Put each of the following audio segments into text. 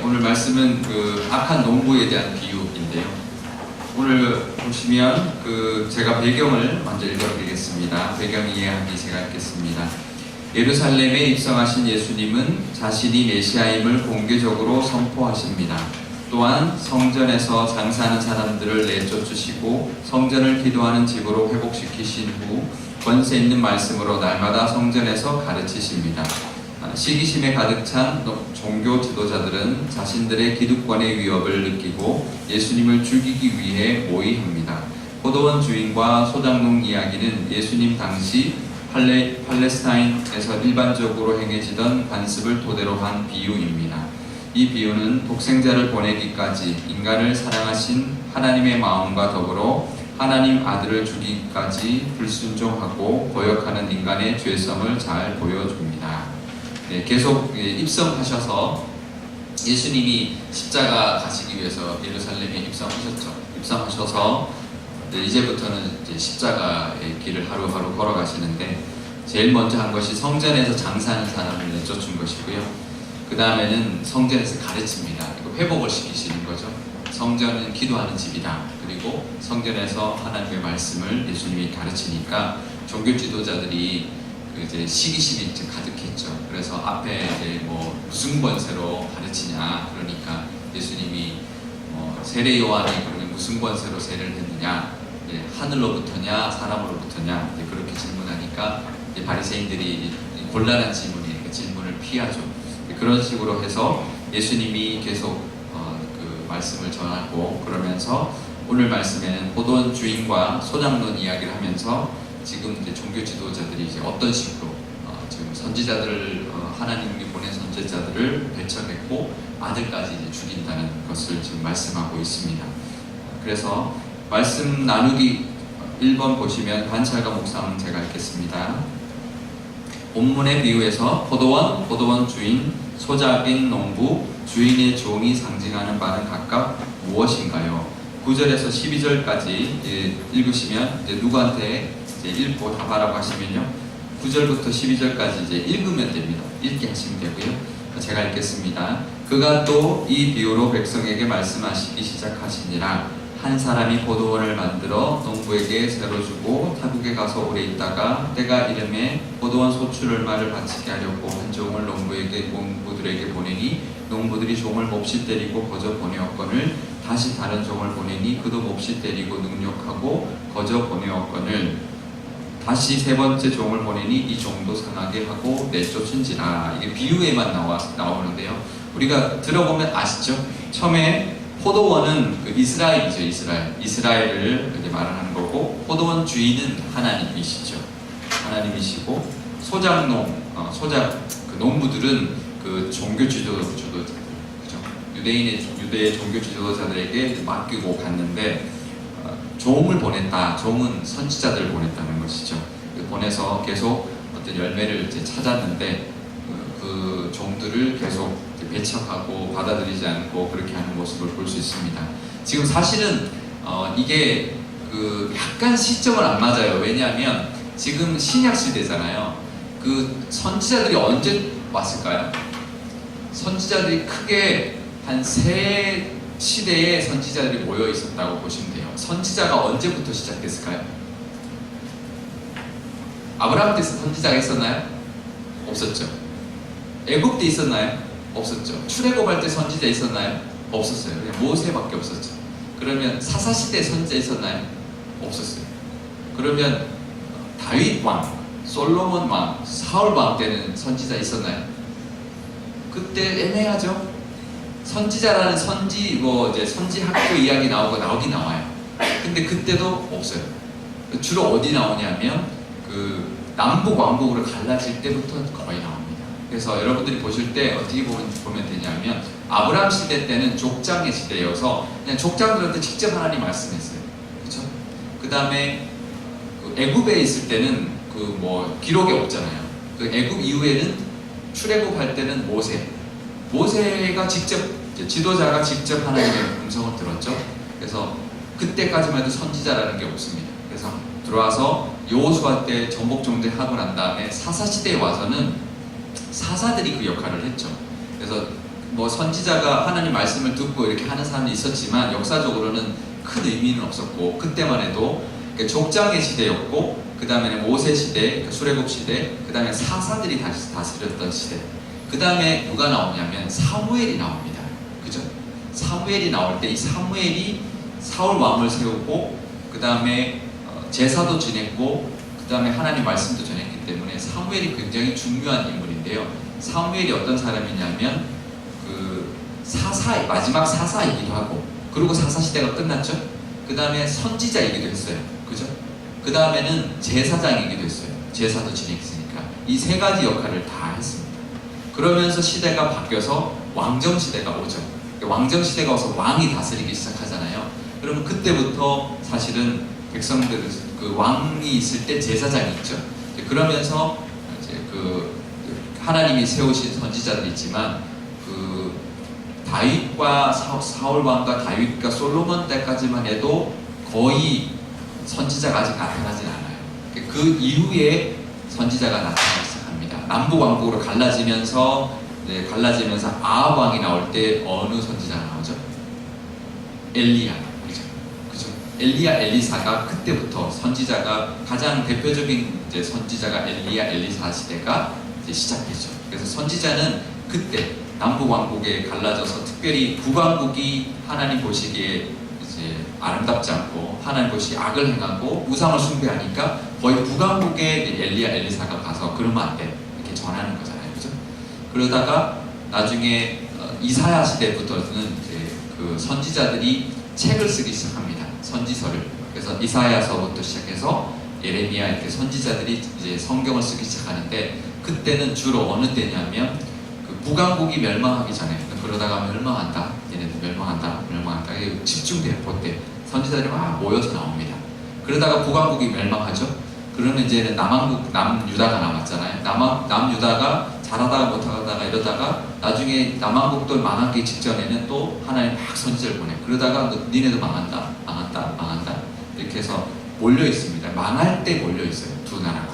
오늘 말씀은 그 악한 농부에 대한 비유인데요. 오늘 보시면 제가 배경을 먼저 읽어드리겠습니다. 배경 이해하기 제가 읽겠습니다. 예루살렘에 입성하신 예수님은 자신이 메시아임을 공개적으로 선포하십니다. 또한 성전에서 장사하는 사람들을 내쫓으시고 성전을 기도하는 집으로 회복시키신 후 권세 있는 말씀으로 날마다 성전에서 가르치십니다. 시기심에 가득 찬 종교 지도자들은 자신들의 기득권의 위협을 느끼고 예수님을 죽이기 위해 모의합니다. 포도원 주인과 소장농 이야기는 예수님 당시 팔레스타인에서 일반적으로 행해지던 관습을 토대로 한 비유입니다. 이 비유는 독생자를 보내기까지 인간을 사랑하신 하나님의 마음과 더불어 하나님 아들을 주기까지 불순종하고 고역하는 인간의 죄성을 잘 보여줍니다. 계속 입성하셔서 예수님이 십자가 가시기 위해서 예루살렘에 입성하셔서 이제부터는 십자가의 길을 하루하루 걸어가시는데 제일 먼저 한 것이 성전에서 장사하는 사람을 내쫓은 것이고요. 그 다음에는 성전에서 가르칩니다. 그리고 회복을 시키시는 거죠. 성전은 기도하는 집이다. 그리고 성전에서 하나님의 말씀을 예수님이 가르치니까 종교 지도자들이 이제 시기심이 이제 가득했죠. 그래서 앞에 이제 무슨 권세로 가르치냐, 그러니까 예수님이 세례 요한이 그러면 무슨 권세로 세례를 했느냐, 하늘로부터냐 사람으로부터냐 이제 그렇게 질문하니까 이제 바리새인들이 곤란한 질문이에요. 그 질문을 피하죠. 그런 식으로 해서 예수님이 계속 그 말씀을 전하고 그러면서 오늘 말씀에는 포도원 주인과 소장론 이야기를 하면서 지금 이제 종교 지도자들이 이제 어떤 식으로 지금 선지자들을 하나님이 보낸 선지자들을 배척했고 아들까지 이제 죽인다는 것을 지금 말씀하고 있습니다. 그래서 말씀 나누기 1번 보시면 관찰과 묵상 제가 읽겠습니다. 본문의 비유에서 포도원 주인, 소작인 농부, 주인의 종이 상징하는 바는 각각 무엇인가요? 9절에서 12절까지 읽으시면 이제 누구한테 읽고 답하라고 하시면요, 9절부터 12절까지 이제 읽으면 됩니다. 읽게 하시면 되고요. 제가 읽겠습니다. 그가 또 이 비유로 백성에게 말씀하시기 시작하시니라. 한 사람이 포도원을 만들어 농부에게 새로 주고 타국에 가서 오래 있다가 때가 이름에 포도원 소출 얼마를 바치게 하려고 한 종을 농부들에게 보내니 농부들이 종을 몹시 때리고 거저 보내었거늘 다시 다른 종을 보내니 그도 몹시 때리고 능욕하고 거저 보내었거늘 다시 세 번째 종을 보내니 이 종도 상하게 하고 내쫓은지라. 이게 비유에만 나오는데요. 우리가 들어보면 아시죠? 처음에 포도원은 이스라엘이죠. 이스라엘을 이제 말하는 거고, 포도원 주인은 하나님이시죠. 하나님이시고, 그 농부들은 그 종교 지도자들, 그죠? 유대의 종교 지도자들에게 맡기고 갔는데, 종을 보냈다. 종은 선지자들을 보냈다는 것이죠. 보내서 계속 어떤 열매를 이제 찾았는데, 그 종들을 계속 배척하고 받아들이지 않고 그렇게 하는 모습을 볼 수 있습니다. 지금 사실은 이게 약간 시점은 안 맞아요. 왜냐하면 지금 신약 시대잖아요. 그 선지자들이 언제 왔을까요? 선지자들이 크게 한 세 시대에 선지자들이 모여 있었다고 보시면 돼요. 선지자가 언제부터 시작됐을까요? 아브라함 때 선지자가 있었나요? 없었죠. 애굽 때 있었나요? 없었죠. 출애굽할 때 선지자 있었나요? 없었어요. 그냥 모세밖에 없었죠. 그러면 사사시대 선지자 있었나요? 없었어요. 그러면 다윗 왕, 솔로몬 왕, 사울 왕 때는 선지자 있었나요? 그때 애매하죠. 선지자라는 이제 선지 학교 이야기 나오긴 나와요. 근데 그때도 없어요. 주로 어디 나오냐면 남북 왕국으로 갈라질 때부터 거의 나옵니다. 그래서 여러분들이 보실 때 어떻게 보면 되냐면 아브라함 시대 때는 족장의 시대여서 그냥 족장들한테 직접 하나님 말씀했어요. 그렇죠? 그 다음에 애굽에 있을 때는 기록이 없잖아요. 애굽 이후에는 출애굽할 때는 모세가 직접 지도자가 직접 하나님의 음성을 들었죠. 그래서 그때까지만 해도 선지자라는 게 없습니다. 그래서 들어와서 여호수아 때 전복종대 하고 난 다음에 사사시대에 와서는 사사들이 그 역할을 했죠. 그래서 뭐 선지자가 하나님 말씀을 듣고 이렇게 하는 사람이 있었지만 역사적으로는 큰 의미는 없었고, 그때만 해도 족장의 시대였고, 그 다음에 모세 시대, 수레국 시대, 그 다음에 사사들이 다스렸던 시대, 그 다음에 누가 나오냐면 사무엘이 나옵니다. 그죠? 사무엘이 나올 때 이 사무엘이 사울 왕을 세우고, 그 다음에 제사도 지냈고, 그 다음에 하나님 말씀도 전했기 때문에 사무엘이 굉장히 중요한 인물인데요. 사무엘이 어떤 사람이냐면 마지막 사사이기도 하고, 그리고 사사 시대가 끝났죠. 그 다음에 선지자이기도 했어요. 그죠? 그 다음에는 제사장이기도 했어요. 제사도 지냈으니까 이 세 가지 역할을 다 했습니다. 그러면서 시대가 바뀌어서 왕정 시대가 오죠. 왕정 시대가 와서 왕이 다스리기 시작하잖아요. 그러면 그때부터 사실은 백성들, 그 왕이 있을 때 제사장이 있죠. 그러면서 이제 하나님이 세우신 선지자들이 있지만, 다윗과 사울 왕과 다윗과 솔로몬 때까지만 해도 거의 선지자가 아직 나타나진 않아요. 그 이후에 선지자가 나타나기 시작합니다. 남북 왕국으로 갈라지면서 아합 왕이 나올 때 어느 선지자가 나오죠? 엘리야, 그죠? 엘리야, 엘리사가 그때부터 선지자가 가장 대표적인 선지자가 엘리야, 엘리사 시대가 이제 시작되죠. 그래서 선지자는 그때 남북 왕국에 갈라져서, 특별히 북왕국이 하나님 보시기에 이제 아름답지 않고 하나님 보시기에 악을 행하고 우상을 숭배하니까 거의 북왕국에 엘리야, 엘리사가 가서 그러면 안 돼, 이렇게 전하는 거잖아요, 그죠? 그러다가 나중에 이사야 시대부터는 이제 그 선지자들이 책을 쓰기 시작합니다. 선지서를. 그래서 이사야서부터 시작해서 예레미야, 이렇게 선지자들이 이제 성경을 쓰기 시작하는데, 그때는 주로 어느 때냐면 북왕국이 멸망하기 전에, 그러다가 멸망한다, 얘네들 멸망한다, 이게 집중돼요. 그때 선지자들이 막 모여서 나옵니다. 그러다가 북왕국이 멸망하죠. 그러면 이제 남유다가 남았잖아요. 남유다가 잘하다가 못하다가 이러다가 나중에 남왕국도 망하기 직전에는 또 하나님 막 선지자를 보내. 그러다가 니네도 망한다 이렇게 해서 몰려 있습니다. 망할 때 몰려 있어요, 두 나라가.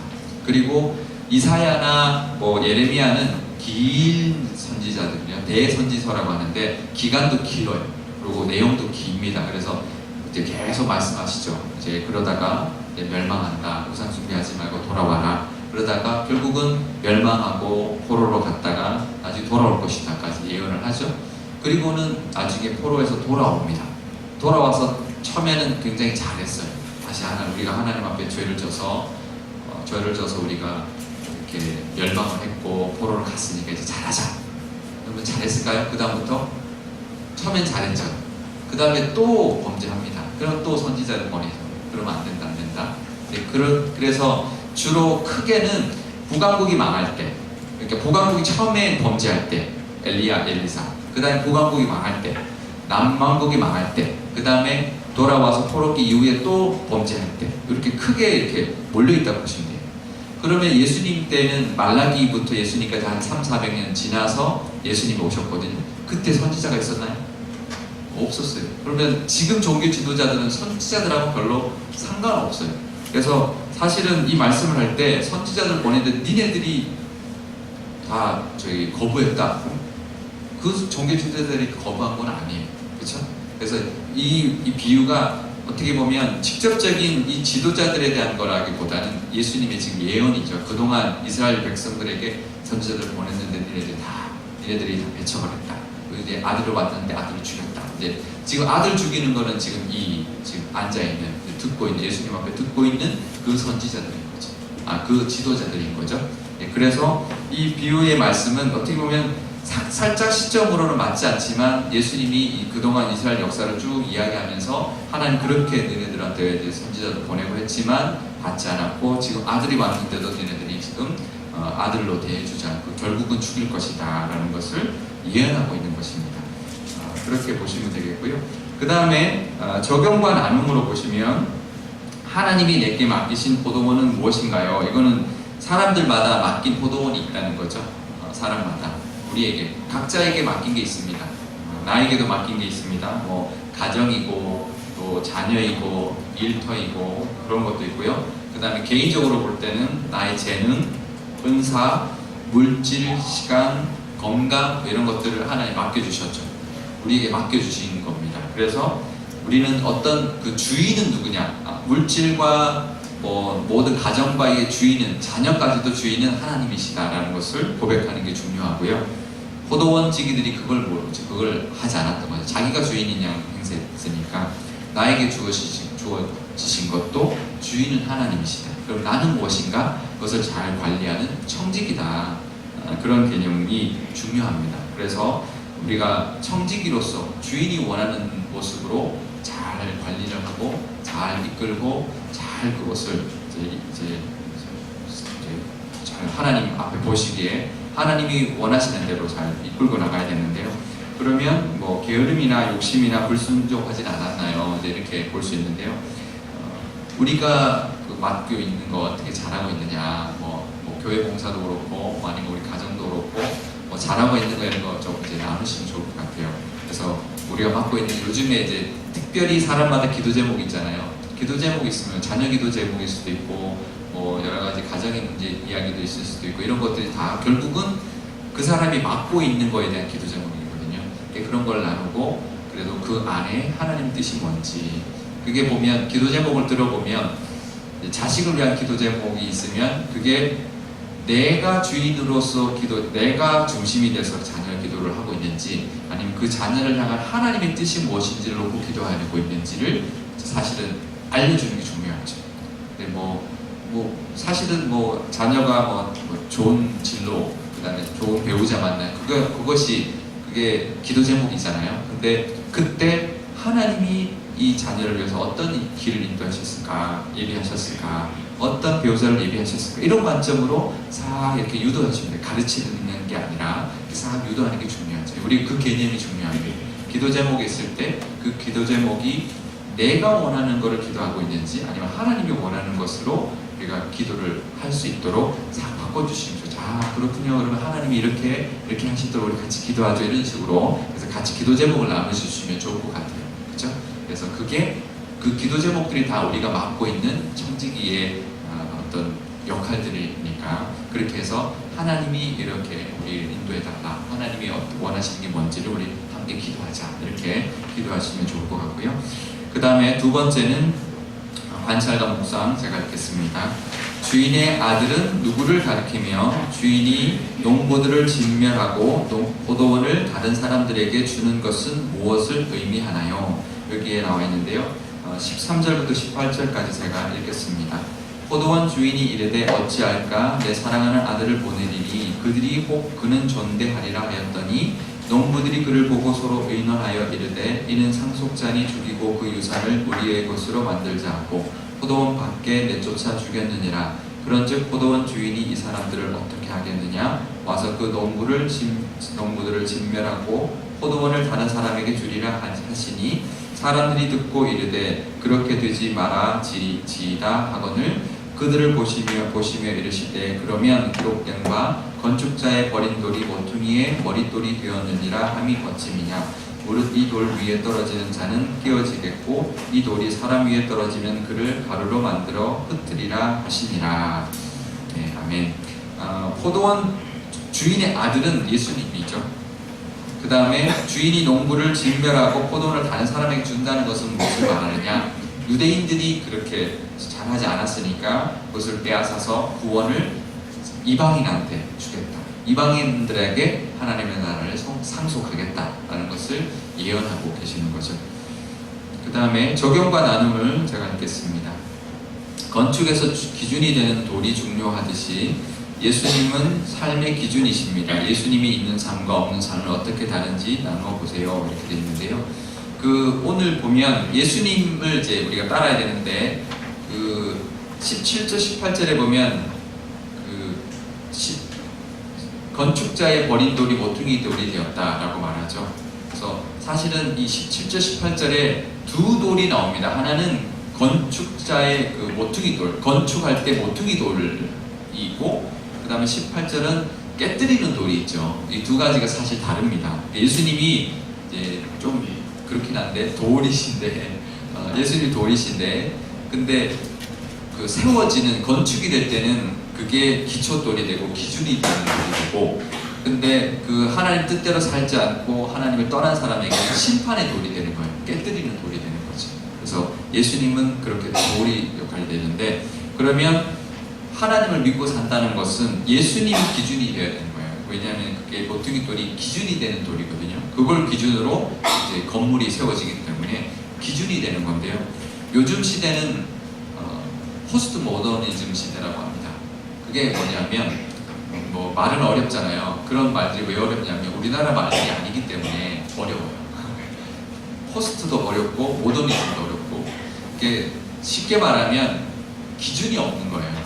그리고 이사야나 뭐 예레미야는 긴 선지자들이요, 대선지서라고 하는데 기간도 길어요. 그리고 내용도 깁니다. 그래서 이제 계속 말씀하시죠. 이제 그러다가 이제 멸망한다, 우상 숭배하지 말고 돌아와라. 그러다가 결국은 멸망하고 포로로 갔다가 나중에 돌아올 것이다까지 예언을 하죠. 그리고는 나중에 포로에서 돌아옵니다. 돌아와서 처음에는 굉장히 잘했어요. 다시 우리가 하나님 앞에 죄를 져서 우리가 이렇게 멸망을 했고 포로를 갔으니까 이제 잘하자. 그러면 잘했을까요? 그 다음부터 처음엔 잘했죠. 그 다음에 또 범죄합니다. 그럼 또 선지자를 보내죠. 그러면 안 된다. 네, 그래서 주로 크게는 북왕국이 망할 때, 그러니까 북왕국이 처음에 범죄할 때 엘리야, 엘리사, 그 다음에 북왕국이 망할 때, 남왕국이 망할 때, 그 다음에 돌아와서 포로기 이후에 또 범죄할 때, 이렇게 크게 이렇게 몰려있다고 보시면 돼요. 그러면 예수님 때는 말라기부터 예수님까지 한 300~400년 지나서 예수님이 오셨거든요. 그때 선지자가 있었나요? 없었어요. 그러면 지금 종교 지도자들은 선지자들하고 별로 상관없어요. 그래서 사실은 이 말씀을 할 때 선지자들 보냈는데 니네들이 다 거부했다? 그 종교 지도자들이 거부한 건 아니에요. 그렇죠? 그래서 이 비유가 어떻게 보면 직접적인 이 지도자들에 대한 거라기보다는 예수님의 지금 예언이죠. 그동안 이스라엘 백성들에게 선지자들을 보냈는데 니네들이 다 배척을 했다. 이제 아들을 왔는데 아들을 죽였다. 이제 지금 아들 죽이는 거는 지금 앉아있는, 듣고 있는, 예수님 앞에 듣고 있는 그 선지자들인 거죠. 그 지도자들인 거죠. 네, 그래서 이 비유의 말씀은 어떻게 보면 살짝 시점으로는 맞지 않지만 예수님이 그동안 이스라엘 역사를 쭉 이야기하면서 하나님 그렇게 너네들한테 선지자도 보내고 했지만 받지 않았고, 지금 아들이 왔는데도 너네들이 지금 아들로 대해주지 않고 결국은 죽일 것이다 라는 것을 예언하고 있는 것입니다. 그렇게 보시면 되겠고요. 그 다음에 적용과 나눔으로 보시면 하나님이 내게 맡기신 포도원은 무엇인가요? 이거는 사람들마다 맡긴 포도원이 있다는 거죠. 사람마다 우리에게 각자에게 맡긴 게 있습니다. 나에게도 맡긴 게 있습니다. 뭐 가정이고 또 자녀이고 일터이고 그런 것도 있고요. 그 다음에 개인적으로 볼 때는 나의 재능, 은사, 물질, 시간, 건강 뭐 이런 것들을 하나님 맡겨주셨죠. 우리에게 맡겨주신 겁니다. 그래서 우리는 어떤 그 주인은 누구냐? 물질과 뭐 모든 가정과의 주인은, 자녀까지도 주인은 하나님이시다라는 것을 고백하는 게 중요하고요. 포도원지기들이 그걸 하지 않았던 거죠. 자기가 주인인 양 행세했으니까 나에게 주어지신 것도 주인은 하나님이시다. 그럼 나는 무엇인가? 그것을 잘 관리하는 청지기다. 그런 개념이 중요합니다. 그래서 우리가 청지기로서 주인이 원하는 모습으로 잘 관리를 하고 잘 이끌고 잘 그것을 이제 잘 하나님 앞에 보시기에 하나님이 원하시는 대로 잘 이끌고 나가야 되는데요. 그러면 뭐 게으름이나 욕심이나 불순종하진 않았나요? 이제 이렇게 볼 수 있는데요. 우리가 그 맡겨 있는 거 어떻게 잘하고 있느냐, 뭐 교회 봉사도 그렇고, 아니면 우리 가정도 그렇고, 뭐 잘하고 있는 거 이런 거 좀 이제 나누시면 좋을 것 같아요. 그래서 우리가 맡고 있는 요즘에 이제 특별히 사람마다 기도 제목이 있잖아요. 기도 제목이 있으면 자녀 기도 제목일 수도 있고, 뭐 여러 가지 가정의 문제 이야기도 있을 수도 있고, 이런 것들이 다 결국은 그 사람이 맡고 있는 거에 대한 기도 제목이거든요. 그런 걸 나누고, 그래도 그 안에 하나님 뜻이 뭔지, 그게 보면 기도 제목을 들어보면 자식을 위한 기도 제목이 있으면 그게 내가 주인으로서 내가 중심이 돼서 자녀의 기도를 하고 있는지, 아니면 그 자녀를 향한 하나님의 뜻이 무엇인지를 놓고 기도하고 있는지를 사실은 알려주는 게 중요하죠. 근데 사실은 자녀가 좋은 진로, 그 다음에 좋은 배우자 만나요. 그게 기도 제목이잖아요. 근데 그때 하나님이 이 자녀를 위해서 어떤 길을 인도하셨을까, 예비하셨을까, 어떤 배우자를 예비하셨을까, 이런 관점으로 싹 이렇게 유도하시면 돼요. 가르치는 게 아니라 싹 유도하는 게 중요하죠. 우리 그 개념이 중요한데, 기도 제목이 있을 때 그 기도 제목이 내가 원하는 것을 기도하고 있는지, 아니면 하나님이 원하는 것으로 우리가 기도를 할 수 있도록 싹 바꿔주시면 좋죠. 그렇군요. 그러면 하나님이 이렇게 하시도록 우리 같이 기도하죠. 이런 식으로. 그래서 같이 기도 제목을 나눠주시면 좋을 것 같아요. 그렇죠? 그래서 그게 그 기도 제목들이 다 우리가 맡고 있는 청지기의 어떤 역할들이니까, 그렇게 해서 하나님이 이렇게 우리를 인도해달라, 하나님이 원하시는 게 뭔지를 우리 함께 기도하자, 이렇게 기도하시면 좋을 것 같고요. 그 다음에 두 번째는 관찰과 묵상, 제가 읽겠습니다. 주인의 아들은 누구를 가리키며 주인이 농부들을 진멸하고 포도원을 다른 사람들에게 주는 것은 무엇을 의미하나요? 여기에 나와 있는데요. 13절부터 18절까지 제가 읽겠습니다. 포도원 주인이 이르되 어찌할까? 내 사랑하는 아들을 보내리니 그들이 혹 그는 존대하리라 하였더니 농부들이 그를 보고 서로 의논하여 이르되 이는 상속자니 죽이고 그 유산을 우리의 것으로 만들자 하고 포도원 밖에 내쫓아 죽였느니라. 그런즉 포도원 주인이 이 사람들을 어떻게 하겠느냐? 와서 그 농부들을 진멸하고 포도원을 다른 사람에게 주리라 하시니 사람들이 듣고 이르되 그렇게 되지 마라 지이다 하거늘 그들을 보시며 이르시되 그러면 기록된 바 건축자의 버린 돌이 모퉁이의 머릿돌이 되었느니라 함이 거침이냐? 무릇 이 돌 위에 떨어지는 자는 깨어지겠고 이 돌이 사람 위에 떨어지면 그를 가루로 만들어 흩으리라 하시니라. 네, 아멘. 포도원 주인의 아들은 예수님이죠. 그 다음에 주인이 농부를 진멸하고 포도원을 다른 사람에게 준다는 것은 무엇을 말하느냐? 유대인들이 그렇게 잘하지 않았으니까 그것을 빼앗아서 구원을 이방인한테 주겠다. 이방인들에게 하나님의 나라를 상속하겠다라는 것을 예언하고 계시는 거죠. 그 다음에 적용과 나눔을 제가 읽겠습니다. 건축에서 기준이 되는 돌이 중요하듯이 예수님은 삶의 기준이십니다. 예수님이 있는 삶과 없는 삶을 어떻게 다른지 나누어 보세요. 이렇게 되어 있는데요. 오늘 보면 예수님을 이제 우리가 따라야 되는데 17절 18절에 보면 건축자의 버린 돌이 모퉁이 돌이 되었다라고 말하죠. 그래서 사실은 이 17절 18절에 두 돌이 나옵니다. 하나는 건축자의 모퉁이 돌, 건축할 때 모퉁이 돌이고, 그 다음에 18절은 깨뜨리는 돌이 있죠. 이 두 가지가 사실 다릅니다. 예수님이 이제 좀 그렇긴 한데 돌이신데, 예수님이 돌이신데, 근데 세워지는 건축이 될 때는 그게 기초돌이 되고 기준이 되는 돌이 되고, 근데 그 하나님 뜻대로 살지 않고 하나님을 떠난 사람에게 심판의 돌이 되는 거예요. 깨뜨리는 돌이 되는 거죠. 그래서 예수님은 그렇게 돌이 역할이 되는데, 그러면 하나님을 믿고 산다는 것은 예수님이 기준이 되어야 되는 거예요. 왜냐하면 그게 모퉁이 돌이 기준이 되는 돌이거든요. 그걸 기준으로 이제 건물이 세워지기 때문에 기준이 되는 건데요. 요즘 시대는 포스트 모더니즘 시대라고 합니다. 그게 뭐냐면 뭐 말은 어렵잖아요. 그런 말들이 왜 어렵냐면 우리나라 말들이 아니기 때문에 어려워요. 포스트도 어렵고 모더니즘도 어렵고, 이게 쉽게 말하면 기준이 없는 거예요.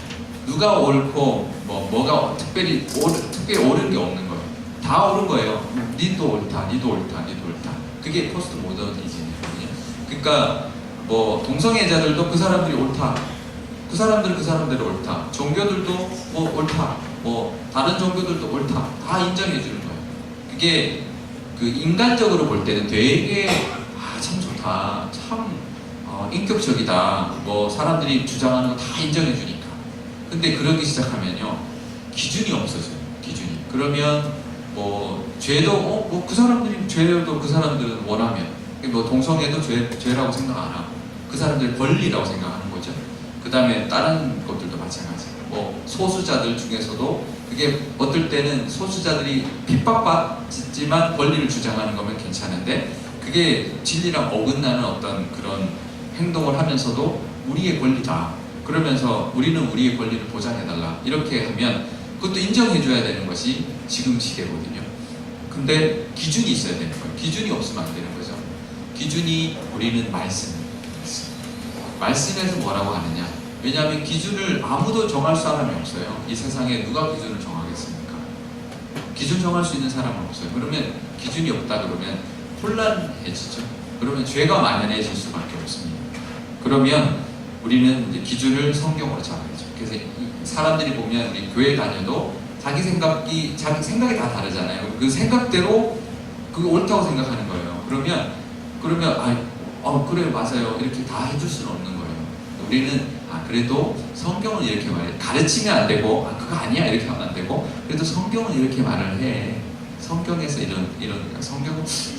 누가 옳고 뭐가 특별히 옳은 게 없는 거예요. 다 옳은 거예요. 니도 옳다, 니도 옳다, 니도 옳다. 그게 포스트 모더니즘이거든요. 그러니까 뭐 동성애자들도 그 사람들이 옳다, 그 사람들은 그 사람대로 옳다, 종교들도 뭐 옳다, 뭐 다른 종교들도 옳다, 다 인정해 주는 거예요. 그게 그 인간적으로 볼 때는 되게 참 좋다, 참 인격적이다, 뭐 사람들이 주장하는 거 다 인정해 주니까. 근데 그러기 시작하면요, 기준이 없어져요. 기준이. 그러면 뭐 죄도 뭐 그 사람들이 죄도 그 사람들은 원하면 뭐 동성애도 죄라고 생각 안 하고 그 사람들 권리라고 생각하는 거죠. 그 다음에 다른 것들도 마찬가지예요. 뭐 소수자들 중에서도 그게 어떨 때는 소수자들이 핍박받지만 권리를 주장하는 거면 괜찮은데, 그게 진리랑 어긋나는 어떤 그런 행동을 하면서도 우리의 권리다, 그러면서 우리는 우리의 권리를 보장해달라, 이렇게 하면 그것도 인정해줘야 되는 것이 지금 시대거든요. 근데 기준이 있어야 되는 거예요. 기준이 없으면 안 되는 거죠. 기준이 우리는 말씀에서 뭐라고 하느냐. 왜냐하면 기준을 아무도 정할 사람이 없어요. 이 세상에 누가 기준을 정하겠습니까? 기준 정할 수 있는 사람은 없어요. 그러면 기준이 없다 그러면 혼란해지죠. 그러면 죄가 만연해질 수밖에 없습니다. 그러면 우리는 이제 기준을 성경으로 잡아야죠. 그래서 사람들이 보면 우리 교회 다녀도 자기 생각이 다 다르잖아요. 그 생각대로 그게 옳다고 생각하는 거예요. 그러면 그래 맞아요, 이렇게 다 해줄 수는 없는 거예요. 우리는 그래도 성경은 이렇게 말해, 가르치면 안 되고 그거 아니야 이렇게 하면 안 되고, 그래도 성경은 이렇게 말을 해. 성경에서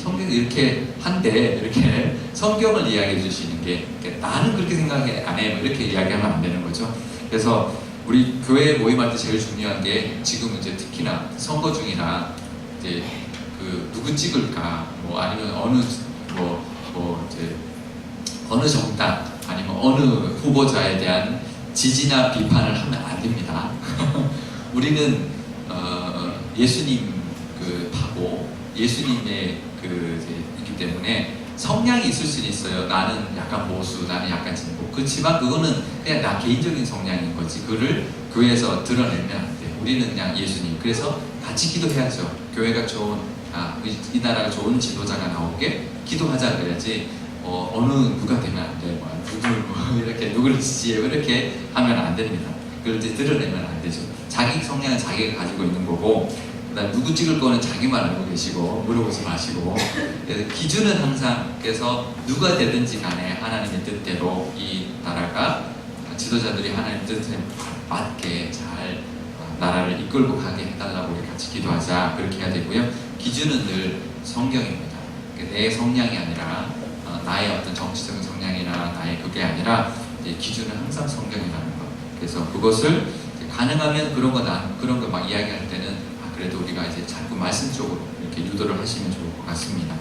성경이 이렇게 한데, 이렇게 성경을 이야기해 주시는 게, 나는 그렇게 생각해 안 해, 이렇게 이야기하면 안 되는 거죠. 그래서 우리 교회 모임할 때 제일 중요한 게, 지금 이제 특히나 선거 중이나 이제 그 누구 찍을까, 뭐 아니면 어느 정당 아니면 어느 후보자에 대한 지지나 비판을 하면 안 됩니다. 우리는 예수님 파고 예수님의 있기 때문에 성향이 있을 수는 있어요. 나는 약간 보수, 나는 약간 진보. 그렇지만 그거는 그냥 나 개인적인 성향인 거지. 그거를 교회에서 드러내면 안 돼. 우리는 그냥 예수님. 그래서 같이 기도해야죠. 교회가 좋은, 이 나라가 좋은 지도자가 나오게 기도하자 그래야지. 누가 되면 안 돼. 누구를 지지해. 이렇게 하면 안 됩니다. 그걸 이제 드러내면 안 되죠. 자기 성향은 자기가 가지고 있는 거고, 누구 찍을 거는 자기만 알고 계시고 물어보지 마시고. 그래서 기준은 항상, 그래서 누가 되든지 간에 하나님의 뜻대로 이 나라가 지도자들이 하나님의 뜻에 맞게 잘 나라를 이끌고 가게 해달라고 우리 같이 기도하자, 그렇게 해야 되고요. 기준은 늘 성경입니다. 내 성향이 아니라 나의 어떤 정치적인 성향이나 나의 그게 아니라 기준은 항상 성경이라는 것. 그래서 그것을 가능하면 그런 거 막 이야기할 때는 그래도 우리가 이제 자꾸 말씀 쪽으로 이렇게 유도를 하시면 좋을 것 같습니다.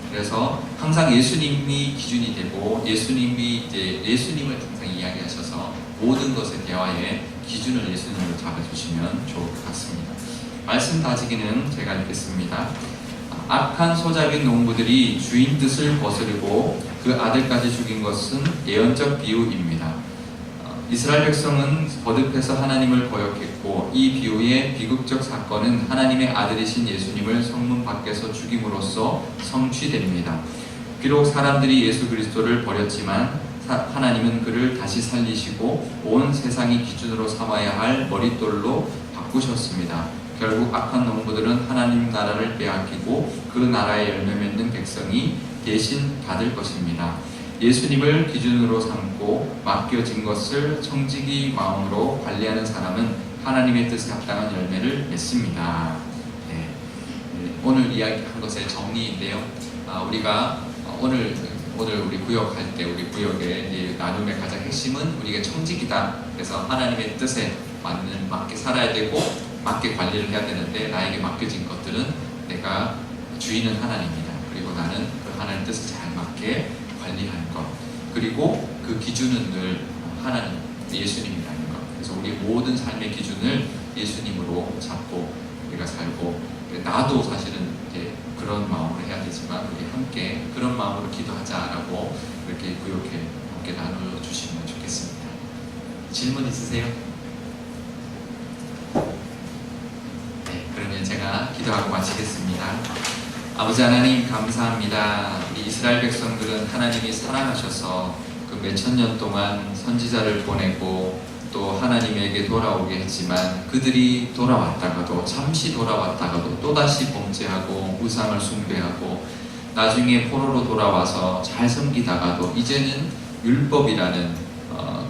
그래서 항상 예수님이 기준이 되고, 예수님을 항상 이야기하셔서 모든 것의 대화에 기준을 예수님으로 잡아주시면 좋을 것 같습니다. 말씀 다지기는 제가 읽겠습니다. 악한 소작인 농부들이 주인 뜻을 거스르고 그 아들까지 죽인 것은 예언적 비유입니다. 이스라엘 백성은 거듭해서 하나님을 거역했고, 이 비유의 비극적 사건은 하나님의 아들이신 예수님을 성문 밖에서 죽임으로써 성취됩니다. 비록 사람들이 예수 그리스도를 버렸지만 하나님은 그를 다시 살리시고 온 세상이 기준으로 삼아야 할 머릿돌로 바꾸셨습니다. 결국 악한 농부들은 하나님 나라를 빼앗기고 그 나라에 열매 맺는 백성이 대신 받을 것입니다. 예수님을 기준으로 삼고 맡겨진 것을 청지기 마음으로 관리하는 사람은 하나님의 뜻에 합당한 열매를 맺습니다. 오늘 이야기한 것의 정리인데요. 우리가 오늘 우리 구역할 때 우리 구역의 이 나눔의 가장 핵심은 우리가 청직이다. 그래서 하나님의 뜻에 맞게 살아야 되고 맞게 관리를 해야 되는데 나에게 맡겨진 것들은 내가 주인은 하나님이다. 그리고 나는 그 하나님 뜻에 잘 맞게 관리하는 것. 그리고 그 기준은 늘 하나님, 예수님이라는 것. 그래서 우리 모든 삶의 기준을 예수님으로 잡고 우리가 살고, 나도 사실은 이제 그런 마음으로 해야 되지만 우리 함께 그런 마음으로 기도하자라고 이렇게 구역에 함께 나눠주시면 좋겠습니다. 질문 있으세요? 네, 그러면 제가 기도하고 마치겠습니다. 아버지 하나님 감사합니다. 우리 이스라엘 백성들은 하나님이 사랑하셔서 그 몇천 년 동안 선지자를 보내고 또 하나님에게 돌아오게 했지만 그들이 돌아왔다가도 잠시 돌아왔다가도 또다시 범죄하고 우상을 숭배하고 나중에 포로로 돌아와서 잘 섬기다가도 이제는 율법이라는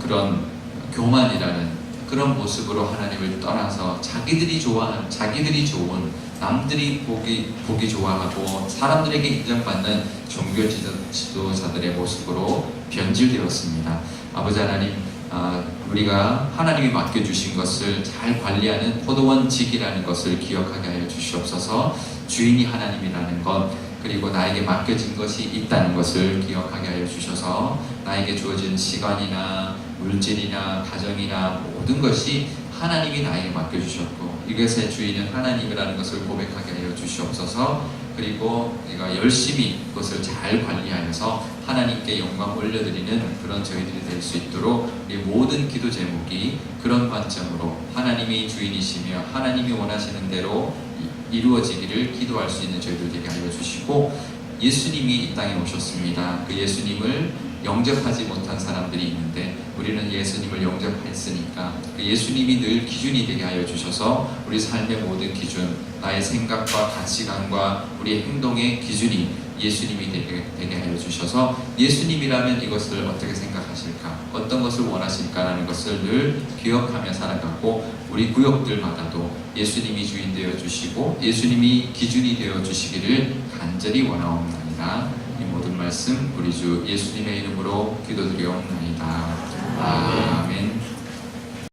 그런 교만이라는 그런 모습으로 하나님을 떠나서 자기들이 좋아하는, 자기들이 좋은, 남들이 보기 좋아하고 사람들에게 인정받는 종교 지도자들의 모습으로 변질되었습니다. 아버지 하나님, 우리가 하나님이 맡겨주신 것을 잘 관리하는 포도원직이라는 것을 기억하게 하여 주시옵소서. 주인이 하나님이라는 것, 그리고 나에게 맡겨진 것이 있다는 것을 기억하게 하여 주셔서 나에게 주어진 시간이나 물질이나 가정이나 모든 것이 하나님이 나에게 맡겨주셨고 이것의 주인은 하나님이라는 것을 고백하게 하여 주시옵소서. 그리고 우리가 열심히 그것을 잘 관리하여서 하나님께 영광 올려드리는 그런 저희들이 될 수 있도록 우리 모든 기도 제목이 그런 관점으로 하나님이 주인이시며 하나님이 원하시는 대로 이루어지기를 기도할 수 있는 저희들 되게 하여 주시고, 예수님이 이 땅에 오셨습니다. 그 예수님을 영접하지 못한 사람들이 있는데 우리는 예수님을 영접했으니까 그 예수님이 늘 기준이 되게 하여 주셔서 우리 삶의 모든 기준, 나의 생각과 가치관과 우리 행동의 기준이 예수님이 되게 하여 주셔서 예수님이라면 이것을 어떻게 생각하실까, 어떤 것을 원하실까라는 것을 늘 기억하며 살아가고 우리 구역들마다도 예수님이 주인 되어 주시고 예수님이 기준이 되어 주시기를 간절히 원하옵나이다. 이 모든 말씀 우리 주 예수님의 이름으로 기도드리옵나이다. 아멘.